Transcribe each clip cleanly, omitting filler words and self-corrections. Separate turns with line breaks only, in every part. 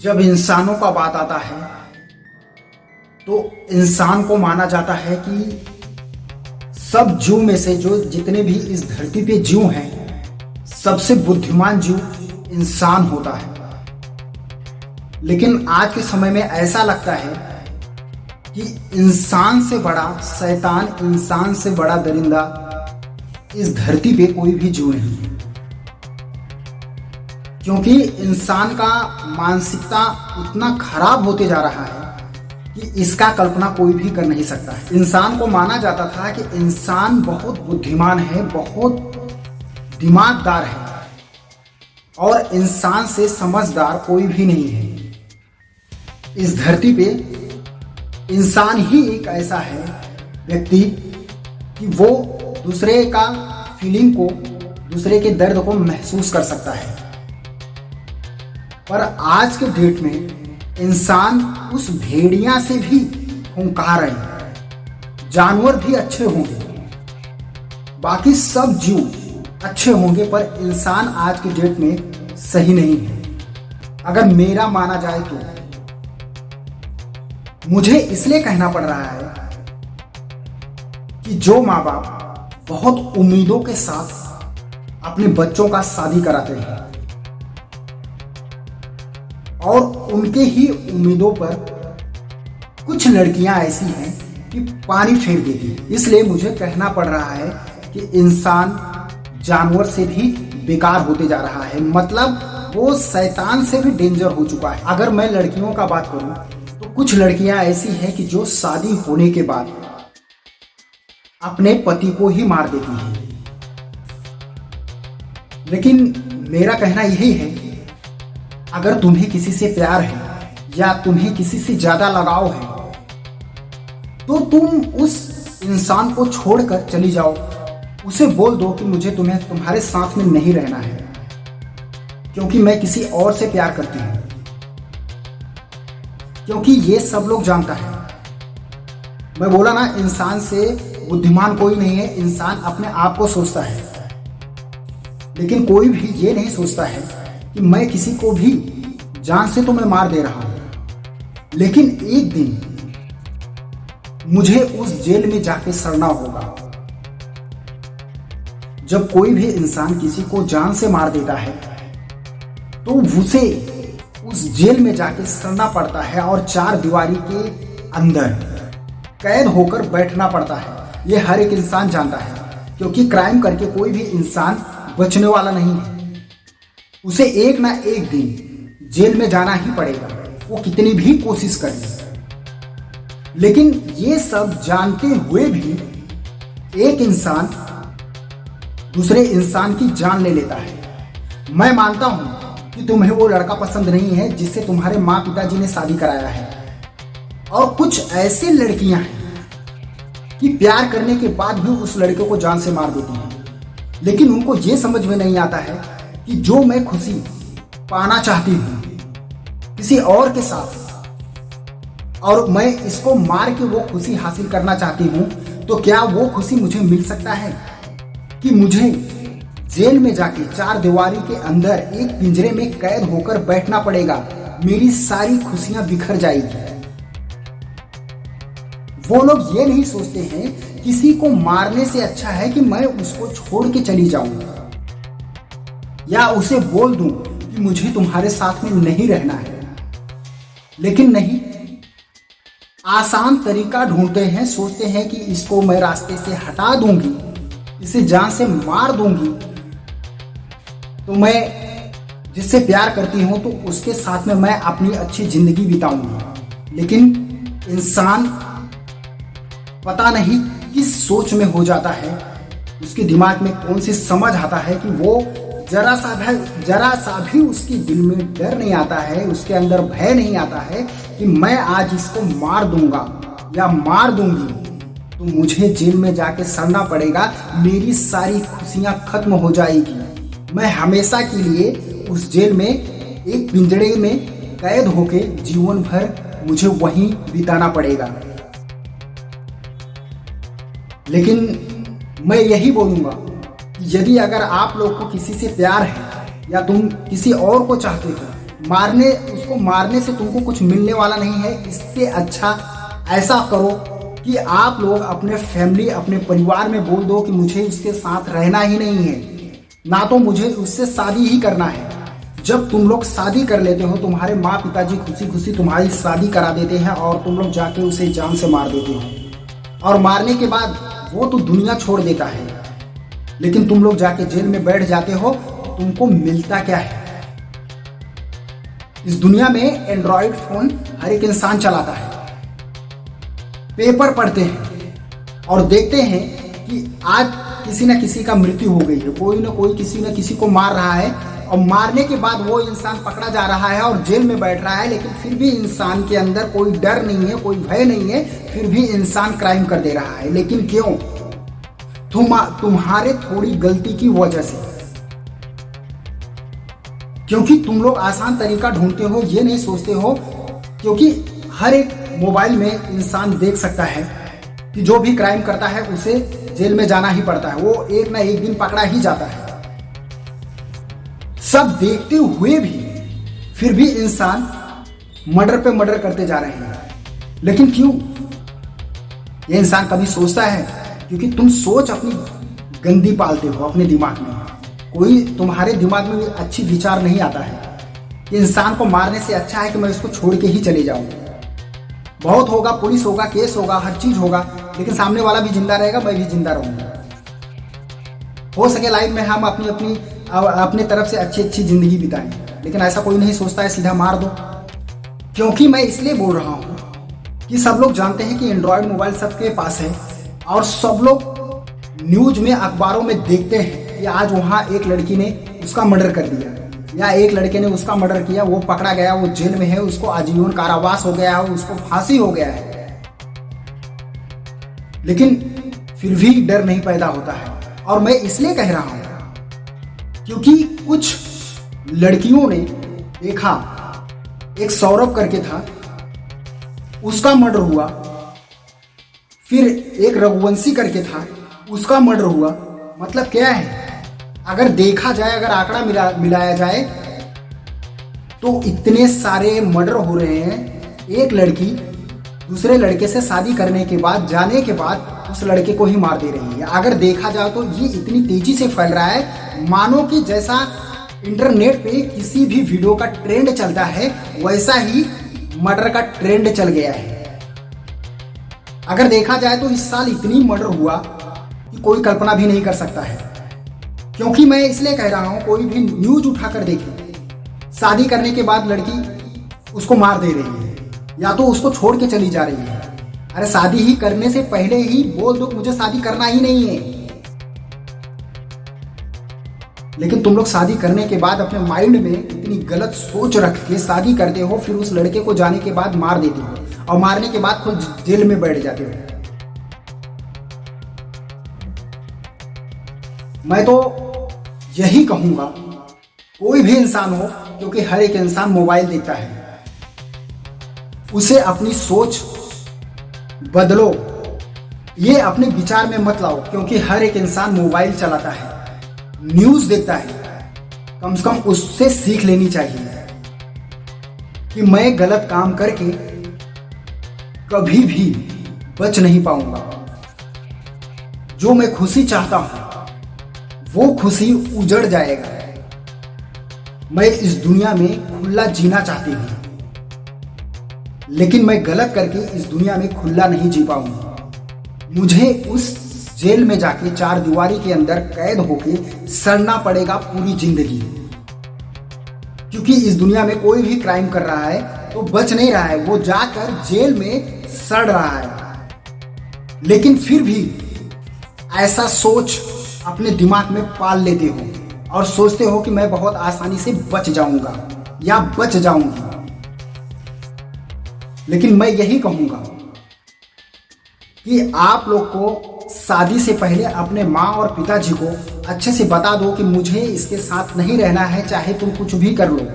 जब इंसानों का बात आता है तो इंसान को माना जाता है कि सब जीव में से जो जितने भी इस धरती पे जीव हैं सबसे बुद्धिमान जीव इंसान होता है। लेकिन आज के समय में ऐसा लगता है कि इंसान से बड़ा शैतान, इंसान से बड़ा दरिंदा इस धरती पे कोई भी जीव नहीं है, क्योंकि इंसान का मानसिकता इतना खराब होते जा रहा है कि इसका कल्पना कोई भी कर नहीं सकता है। इंसान को माना जाता था कि इंसान बहुत बुद्धिमान है, बहुत दिमागदार है और इंसान से समझदार कोई भी नहीं है। इस धरती पे इंसान ही एक ऐसा है व्यक्ति कि वो दूसरे का फीलिंग को, दूसरे के दर्द को महसूस कर सकता है। पर आज के डेट में इंसान उस भेड़िया से भी हुंकार है। जानवर भी अच्छे होंगे, बाकी सब जीव अच्छे होंगे, पर इंसान आज के डेट में सही नहीं है। अगर मेरा माना जाए तो मुझे इसलिए कहना पड़ रहा है कि जो माँ बाप बहुत उम्मीदों के साथ अपने बच्चों का शादी कराते हैं और उनके ही उम्मीदों पर कुछ लड़कियां ऐसी हैं कि पानी फेंक देती हैं, इसलिए मुझे कहना पड़ रहा है कि इंसान जानवर से भी बेकार होते जा रहा है। मतलब वो शैतान से भी डेंजर हो चुका है। अगर मैं लड़कियों का बात करूं तो कुछ लड़कियां ऐसी हैं कि जो शादी होने के बाद अपने पति को ही मार देती हैं। लेकिन मेरा कहना यही है, अगर तुम्हें किसी से प्यार है या तुम्हें किसी से ज्यादा लगाव है तो तुम उस इंसान को छोड़कर चली जाओ। उसे बोल दो कि मुझे तुम्हारे साथ में नहीं रहना है, क्योंकि मैं किसी और से प्यार करती हूं। क्योंकि ये सब लोग जानता है। मैं बोला ना, इंसान से बुद्धिमान कोई नहीं है। इंसान अपने आप को सोचता है, लेकिन कोई भी ये नहीं सोचता है कि मैं किसी को भी जान से तो मैं मार दे रहा हूं, लेकिन एक दिन मुझे उस जेल में जाके सड़ना होगा। जब कोई भी इंसान किसी को जान से मार देता है तो उसे उस जेल में जाके सड़ना पड़ता है और चार दीवारी के अंदर कैद होकर बैठना पड़ता है। ये हर एक इंसान जानता है, क्योंकि क्राइम करके कोई भी इंसान बचने वाला नहीं है। उसे एक ना एक दिन जेल में जाना ही पड़ेगा, वो कितनी भी कोशिश करे। लेकिन ये सब जानते हुए भी एक इंसान दूसरे इंसान की जान ले लेता है। मैं मानता हूं कि तुम्हें वो लड़का पसंद नहीं है जिससे तुम्हारे माँ पिताजी ने शादी कराया है, और कुछ ऐसे लड़कियां हैं कि प्यार करने के बाद भी उस लड़के को जान से मार देती हैं। लेकिन उनको ये समझ में नहीं आता है कि जो मैं खुशी पाना चाहती हूं किसी और के साथ, और मैं इसको मार के वो खुशी हासिल करना चाहती हूं, तो क्या वो खुशी मुझे मिल सकता है कि मुझे जेल में जाके चार दीवारी के अंदर एक पिंजरे में कैद होकर बैठना पड़ेगा? मेरी सारी खुशियां बिखर जाएगी। वो लोग ये नहीं सोचते हैं किसी को मारने से अच्छा है कि मैं उसको छोड़ के चली जाऊं या उसे बोल दूं कि मुझे तुम्हारे साथ में नहीं रहना है। लेकिन नहीं, आसान तरीका ढूंढते हैं, सोचते हैं कि इसको मैं रास्ते से हटा दूंगी, इसे जान से मार दूंगी तो मैं जिससे प्यार करती हूं तो उसके साथ में मैं अपनी अच्छी जिंदगी बिताऊंगी। लेकिन इंसान पता नहीं किस सोच में हो जाता है, उसके दिमाग में कौन सी समझ आता है कि वो जरा सा भी उसके दिल में डर नहीं आता है, उसके अंदर भय नहीं आता है कि मैं आज इसको मार दूंगा या मार दूंगी तो मुझे जेल में जाके सड़ना पड़ेगा, मेरी सारी खुशियां खत्म हो जाएगी, मैं हमेशा के लिए उस जेल में एक पिंजरे में कैद होके जीवन भर मुझे वहीं बिताना पड़ेगा। लेकिन मैं यही बोलूंगा कि यदि अगर आप लोग को किसी से प्यार है या तुम किसी और को चाहते हो, उसको मारने से तुमको कुछ मिलने वाला नहीं है। इससे अच्छा ऐसा करो कि आप लोग अपने फैमिली, अपने परिवार में बोल दो कि मुझे उसके साथ रहना ही नहीं है, ना तो मुझे उससे शादी ही करना है। जब तुम लोग शादी कर लेते हो, तुम्हारे माँ पिताजी खुशी खुशी तुम्हारी शादी करा देते हैं और तुम लोग जाके उसे जान से मार देते हो। और मारने के बाद वो तो दुनिया छोड़ देता है, लेकिन तुम लोग जाके जेल में बैठ जाते हो। तुमको मिलता क्या है? इस दुनिया में एंड्रॉयड फोन हर एक इंसान चलाता है, पेपर पढ़ते हैं और देखते हैं कि आज किसी न किसी का मृत्यु हो गई है, कोई ना कोई किसी न किसी को मार रहा है, और मारने के बाद वो इंसान पकड़ा जा रहा है और जेल में बैठ रहा है। लेकिन फिर भी इंसान के अंदर कोई डर नहीं है, कोई भय नहीं है, फिर भी इंसान क्राइम कर दे रहा है। लेकिन क्यों? तुम्हारे थोड़ी गलती की वजह से, क्योंकि तुम लोग आसान तरीका ढूंढते हो, ये नहीं सोचते हो। क्योंकि हर एक मोबाइल में इंसान देख सकता है कि जो भी क्राइम करता है उसे जेल में जाना ही पड़ता है, वो एक ना एक दिन पकड़ा ही जाता है। सब देखते हुए भी फिर भी इंसान मर्डर पे मर्डर करते जा रहे हैं। लेकिन क्यों? ये इंसान कभी सोचता है? क्योंकि तुम सोच अपनी गंदी पालते हो अपने दिमाग में। कोई तुम्हारे दिमाग में अच्छी विचार नहीं आता है कि इंसान को मारने से अच्छा है कि मैं इसको छोड़ के ही चले जाऊं। बहुत होगा, पुलिस होगा, केस होगा, हर चीज होगा, लेकिन सामने वाला भी जिंदा रहेगा, मैं भी जिंदा रहूंगा। हो सके लाइफ में हम अपनी तरफ से अच्छी जिंदगी बिताएं, लेकिन ऐसा कोई नहीं सोचता है, सीधा मार दो। क्योंकि मैं इसलिए बोल रहा हूं कि सब लोग जानते हैं कि एंड्रॉयड मोबाइल सबके पास है, और सब लोग न्यूज में, अखबारों में देखते हैं कि आज वहां एक लड़की ने उसका मर्डर कर दिया, या एक लड़के ने उसका मर्डर किया, वो पकड़ा गया, वो जेल में है, उसको आजीवन कारावास हो गया है, उसको फांसी हो गया है। लेकिन फिर भी डर नहीं पैदा होता है। और मैं इसलिए कह रहा हूं क्योंकि कुछ लड़कियों ने देखा, एक सौरभ करके था, उसका मर्डर हुआ, फिर एक रघुवंशी करके था, उसका मर्डर हुआ। मतलब क्या है? अगर देखा जाए, अगर आंकड़ा मिलाया जाए तो इतने सारे मर्डर हो रहे हैं। एक लड़की दूसरे लड़के से शादी करने के बाद, जाने के बाद उस लड़के को ही मार दे रही है। अगर देखा जाए तो ये इतनी तेजी से फैल रहा है, मानो कि जैसा इंटरनेट पे किसी भी वीडियो का ट्रेंड चलता है, वैसा ही मर्डर का ट्रेंड चल गया है। अगर देखा जाए तो इस साल इतनी मर्डर हुआ कि कोई कल्पना भी नहीं कर सकता है। क्योंकि मैं इसलिए कह रहा हूं, कोई भी न्यूज उठाकर देखिए, शादी करने के बाद लड़की उसको मार दे रही है, या तो उसको छोड़ के चली जा रही है। अरे शादी ही करने से पहले ही बोल दो मुझे शादी करना ही नहीं है। लेकिन तुम लोग शादी करने के बाद अपने माइंड में इतनी गलत सोच रख के शादी करते हो, फिर उस लड़के को जाने के बाद मार देते हो, और मारने के बाद खुद जेल में बैठ जाते हो। मैं तो यही कहूंगा, कोई भी इंसान हो, क्योंकि हर एक इंसान मोबाइल देखता है, उसे अपनी सोच बदलो। ये अपने विचार में मत लाओ, क्योंकि हर एक इंसान मोबाइल चलाता है, न्यूज देखता है। कम से कम उससे सीख लेनी चाहिए कि मैं गलत काम करके कभी भी बच नहीं पाऊंगा। जो मैं खुशी चाहता हूं वो खुशी उजड़ जाएगा। मैं इस दुनिया में खुला जीना चाहती हूं, लेकिन मैं गलत करके इस दुनिया में खुला नहीं जी पाऊंगा। मुझे उस जेल में जाके चार दीवारी के अंदर कैद होके सड़ना पड़ेगा पूरी जिंदगी। क्योंकि इस दुनिया में कोई भी क्राइम कर रहा है तो बच नहीं रहा है, वो जाकर जेल में सड़ रहा है। लेकिन फिर भी ऐसा सोच अपने दिमाग में पाल लेते हो और सोचते हो कि मैं बहुत आसानी से बच जाऊंगा या बच जाऊंगी। लेकिन मैं यही कहूंगा कि आप लोग को शादी से पहले अपने माँ और पिताजी को अच्छे से बता दो कि मुझे इसके साथ नहीं रहना है, चाहे तुम कुछ भी कर लो,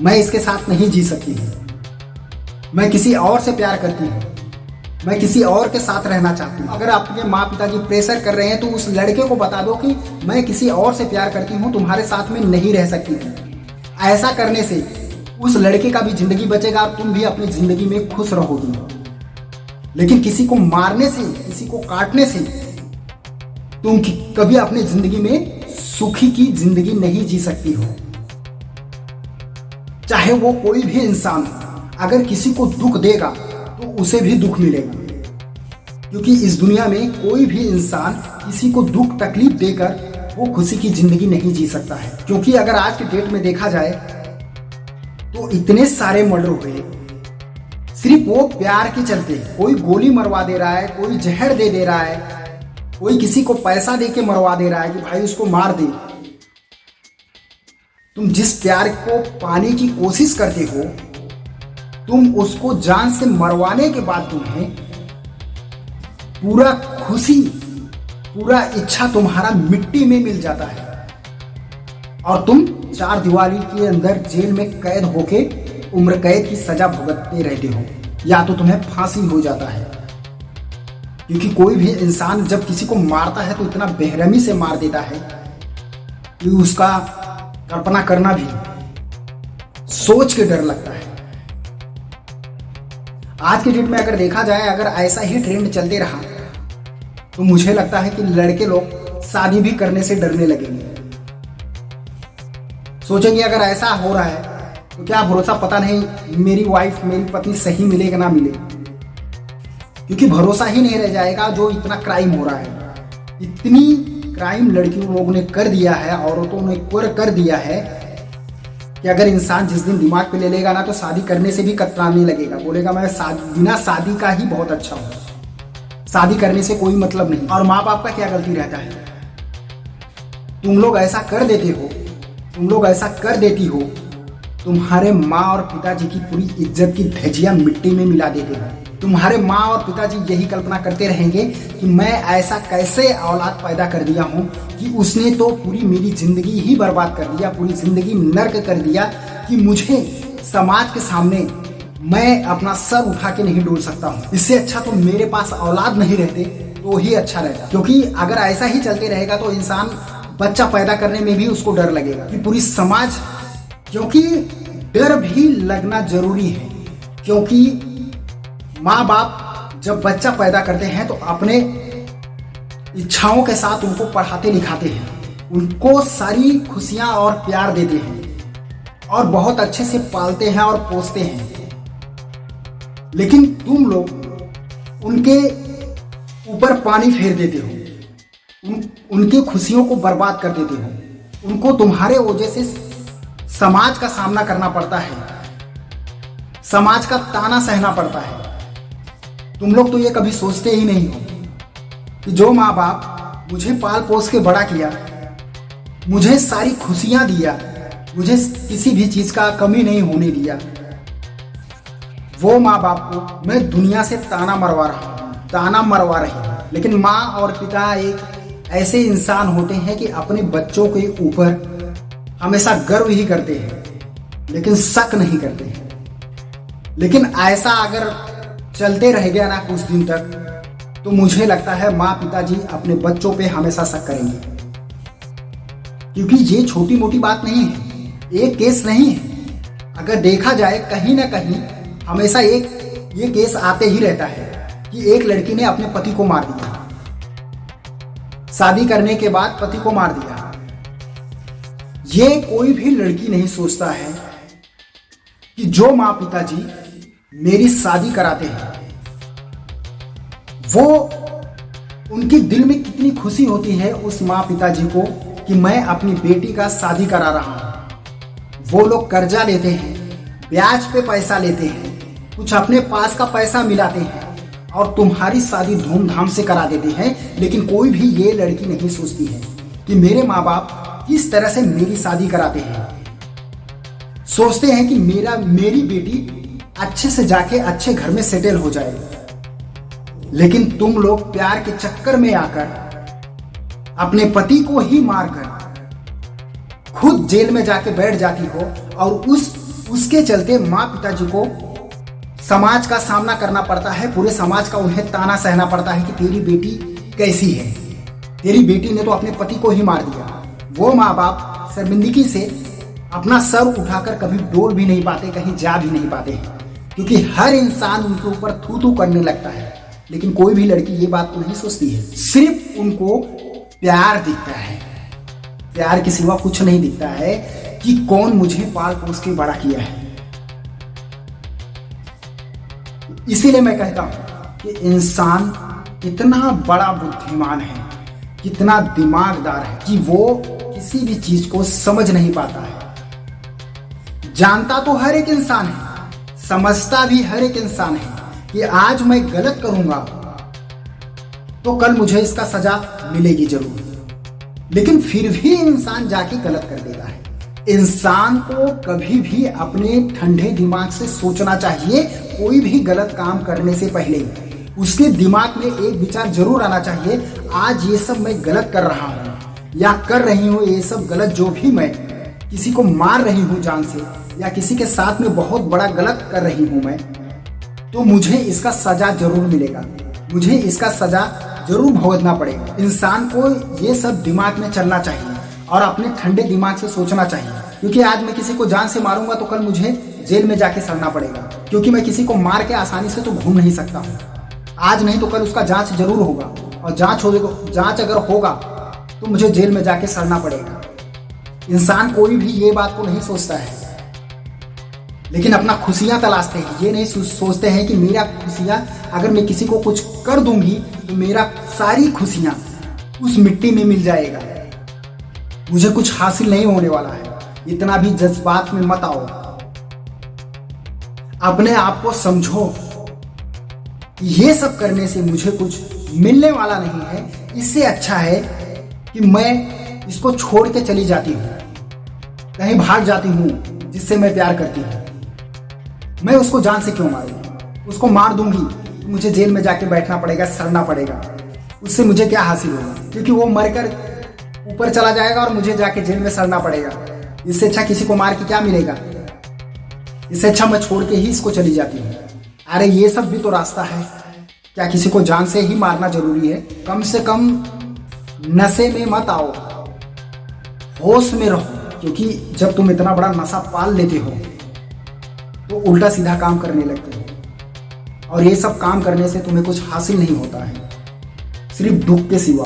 मैं इसके साथ नहीं जी सकती हूँ। मैं किसी और से प्यार करती हूँ, मैं किसी और के साथ रहना चाहती हूँ। अगर आपके माँ पिताजी प्रेशर कर रहे हैं तो उस लड़के को बता दो कि मैं किसी और से प्यार करती हूँ, तुम्हारे साथ में नहीं रह सकती हूँ। ऐसा करने से उस लड़के का भी जिंदगी बचेगा और तुम भी अपनी जिंदगी में खुश रहोगी। लेकिन किसी को मारने से, किसी को काटने से तुम कभी अपनी जिंदगी में सुखी की जिंदगी नहीं जी सकती हो। चाहे वो कोई भी इंसान हो, अगर किसी को दुख देगा तो उसे भी दुख मिलेगा, क्योंकि इस दुनिया में कोई भी इंसान किसी को दुख तकलीफ देकर वो खुशी की जिंदगी नहीं जी सकता है। क्योंकि अगर आज के डेट में देखा जाए तो इतने सारे मर्डर हुए सिर्फ वो प्यार के चलते। कोई गोली मरवा दे रहा है, कोई जहर दे रहा है, कोई किसी को पैसा दे के मरवा दे रहा है कि भाई उसको मार दे। तुम जिस प्यार को पाने की कोशिश करते हो, तुम उसको जान से मरवाने के बाद तुम्हें पूरा खुशी, पूरा इच्छा तुम्हारा मिट्टी में मिल जाता है और तुम चार दीवारी के अंदर जेल में कैद होके उम्र कैद की सजा भुगतते रहते हो, या तो तुम्हें फांसी हो जाता है। क्योंकि कोई भी इंसान जब किसी को मारता है तो इतना बेरहमी से मार देता है कि उसका कल्पना करना भी सोच के डर लगता है। आज के डेट में अगर देखा जाए, अगर ऐसा ही ट्रेंड चलते रहा तो मुझे लगता है कि लड़के लोग शादी भी करने से डरने लगेंगे। सोचेंगे अगर ऐसा हो रहा है तो क्या भरोसा, पता नहीं मेरी वाइफ, मेरी पत्नी सही मिलेगा ना मिले, क्योंकि भरोसा ही नहीं रह जाएगा। जो इतना क्राइम हो रहा है, इतनी क्राइम लड़कियों लोगों ने कर दिया है, औरतों ने कर दिया है कि अगर इंसान जिस दिन दिमाग पे ले लेगा ना तो शादी करने से भी कतराने लगेगा, बोलेगा मैं बिना शादी का ही बहुत अच्छा हूँ, शादी करने से कोई मतलब नहीं। और माँ बाप का क्या गलती रहता है? तुम लोग ऐसा कर देते हो, तुम लोग ऐसा कर देती हो, तुम्हारे माँ और पिताजी की पूरी इज्जत की धज्जियां मिट्टी में मिला देते हो। तुम्हारे माँ और पिताजी यही कल्पना करते रहेंगे कि मैं ऐसा कैसे औलाद पैदा कर दिया हूँ कि उसने तो पूरी मेरी जिंदगी ही बर्बाद कर दिया, पूरी जिंदगी नर्क कर दिया, कि मुझे समाज के सामने मैं अपना सर उठा के नहीं डोल सकता हूँ। इससे अच्छा तो मेरे पास औलाद नहीं रहते तो ही अच्छा रहता। क्योंकि अगर ऐसा ही चलते रहेगा तो इंसान बच्चा पैदा करने में भी उसको डर लगेगा कि पूरी समाज, क्योंकि डर भी लगना जरूरी है। क्योंकि माँ बाप जब बच्चा पैदा करते हैं तो अपने इच्छाओं के साथ उनको पढ़ाते लिखाते हैं, उनको सारी खुशियां और प्यार देते हैं और बहुत अच्छे से पालते हैं और पोसते हैं। लेकिन तुम लोग उनके ऊपर पानी फेर देते हो, उनकी खुशियों को बर्बाद कर देते हो। उनको तुम्हारे वजह से समाज का सामना करना पड़ता है, समाज का ताना सहना पड़ता है। तुम लोग तो ये कभी सोचते ही नहीं हो कि जो माँ बाप मुझे पाल पोस के बड़ा किया, मुझे सारी खुशियां दिया, मुझे किसी भी चीज का कमी नहीं होने दिया, वो माँ बाप को मैं दुनिया से ताना मरवा रही हूँ। लेकिन माँ और पिता एक ऐसे इंसान होते हैं कि अपने बच्चों के ऊपर हमेशा गर्व ही करते हैं, लेकिन शक नहीं करते हैं। लेकिन ऐसा अगर चलते रह गया ना कुछ दिन तक तो मुझे लगता है माँ पिताजी अपने बच्चों पे हमेशा शक करेंगे। क्योंकि ये छोटी मोटी बात नहीं है, एक केस नहीं है। अगर देखा जाए कहीं ना कहीं हमेशा ये केस आते ही रहता है कि एक लड़की ने अपने पति को मार दिया, शादी करने के बाद पति को मार दिया। ये कोई भी लड़की नहीं सोचता है कि जो माँ पिताजी मेरी शादी कराते हैं वो उनके दिल में कितनी खुशी होती है उस माँ पिताजी को कि मैं अपनी बेटी का शादी करा रहा हूं। वो लोग कर्जा लेते हैं, ब्याज पे पैसा लेते हैं, कुछ अपने पास का पैसा मिलाते हैं और तुम्हारी शादी धूमधाम से करा देते हैं। लेकिन कोई भी ये लड़की नहीं सोचती है कि मेरे माँ बाप किस तरह से मेरी शादी कराते हैं। सोचते हैं कि मेरी बेटी अच्छे से जाके अच्छे घर में सेटल हो जाए। लेकिन तुम लोग प्यार के चक्कर में आकर अपने पति को ही मारकर खुद जेल में जाके बैठ जाती हो और उसके चलते माँ पिताजी को समाज का सामना करना पड़ता है। पूरे समाज का उन्हें ताना सहना पड़ता है कि तेरी बेटी कैसी है, तेरी बेटी ने तो अपने पति को ही मार दिया। वो माँ बाप शर्मिंदगी से अपना सर उठाकर कभी डोल भी नहीं पाते, कहीं जा भी नहीं पाते हैं, क्योंकि हर इंसान उनके ऊपर थू थू करने लगता है। लेकिन कोई भी लड़की ये बात को नहीं सोचती है, सिर्फ उनको प्यार दिखता है, प्यार के सिवा कुछ नहीं दिखता है कि कौन मुझे पाल पोस के बड़ा किया है। इसीलिए मैं कहता हूं कि इंसान कितना बड़ा बुद्धिमान है, कितना दिमागदार है कि वो किसी भी चीज को समझ नहीं पाता है। जानता तो हर एक इंसान है, समझता भी हर एक इंसान है कि आज मैं गलत करूंगा तो कल मुझे इसका सजा मिलेगी जरूर, लेकिन फिर भी इंसान जाके गलत कर देता है। इंसान को कभी भी अपने ठंडे दिमाग से सोचना चाहिए। कोई भी गलत काम करने से पहले उसके दिमाग में एक विचार जरूर आना चाहिए, आज ये सब मैं गलत कर रहा हूँ या कर रही हूँ, ये सब गलत, जो भी मैं किसी को मार रही हूँ जान से या किसी के साथ में बहुत बड़ा गलत कर रही हूँ मैं, तो मुझे इसका सजा जरूर मिलेगा, मुझे इसका सजा जरूर भुगतना पड़ेगा। इंसान को ये सब दिमाग में चलना चाहिए और अपने ठंडे दिमाग से सोचना चाहिए, क्योंकि आज मैं किसी को जान से मारूंगा तो कल मुझे जेल में जाके सड़ना पड़ेगा, क्योंकि मैं किसी को मार के आसानी से तो घूम नहीं सकता हूँ। आज नहीं तो कल उसका जांच जरूर होगा, और जांच अगर होगा तो मुझे जेल में जाके सड़ना पड़ेगा। इंसान कोई भी ये बात को नहीं सोचता है, लेकिन अपना खुशियां तलाशते हैं। ये नहीं सोचते हैं कि मेरा खुशियां, अगर मैं किसी को कुछ कर दूंगी तो मेरा सारी खुशियां उस मिट्टी में मिल जाएगा, मुझे कुछ हासिल नहीं होने वाला है। इतना भी जज्बात में मत आओ, अपने आप को समझो ये सब करने से मुझे कुछ मिलने वाला नहीं है। इससे अच्छा है कि मैं इसको छोड़ के चली जाती हूँ, कहीं भाग जाती हूँ जिससे मैं प्यार करती हूँ। मैं उसको जान से क्यों मारूं? उसको मार दूंगी मुझे जेल में जाके बैठना पड़ेगा, सड़ना पड़ेगा। उससे मुझे क्या हासिल होगा? क्योंकि वो मरकर ऊपर चला जाएगा और मुझे जाके जेल में सड़ना पड़ेगा। इससे अच्छा किसी को मार के क्या मिलेगा? इससे अच्छा मैं छोड़ के ही इसको चली जाती हूँ। अरे ये सब भी तो रास्ता है, क्या किसी को जान से ही मारना जरूरी है? कम से कम नशे में मत आओ, होश में रहो, क्योंकि जब तुम इतना बड़ा नशा पाल लेते हो तो उल्टा सीधा काम करने लगते हो, और ये सब काम करने से तुम्हें कुछ हासिल नहीं होता है, सिर्फ दुख के सिवा।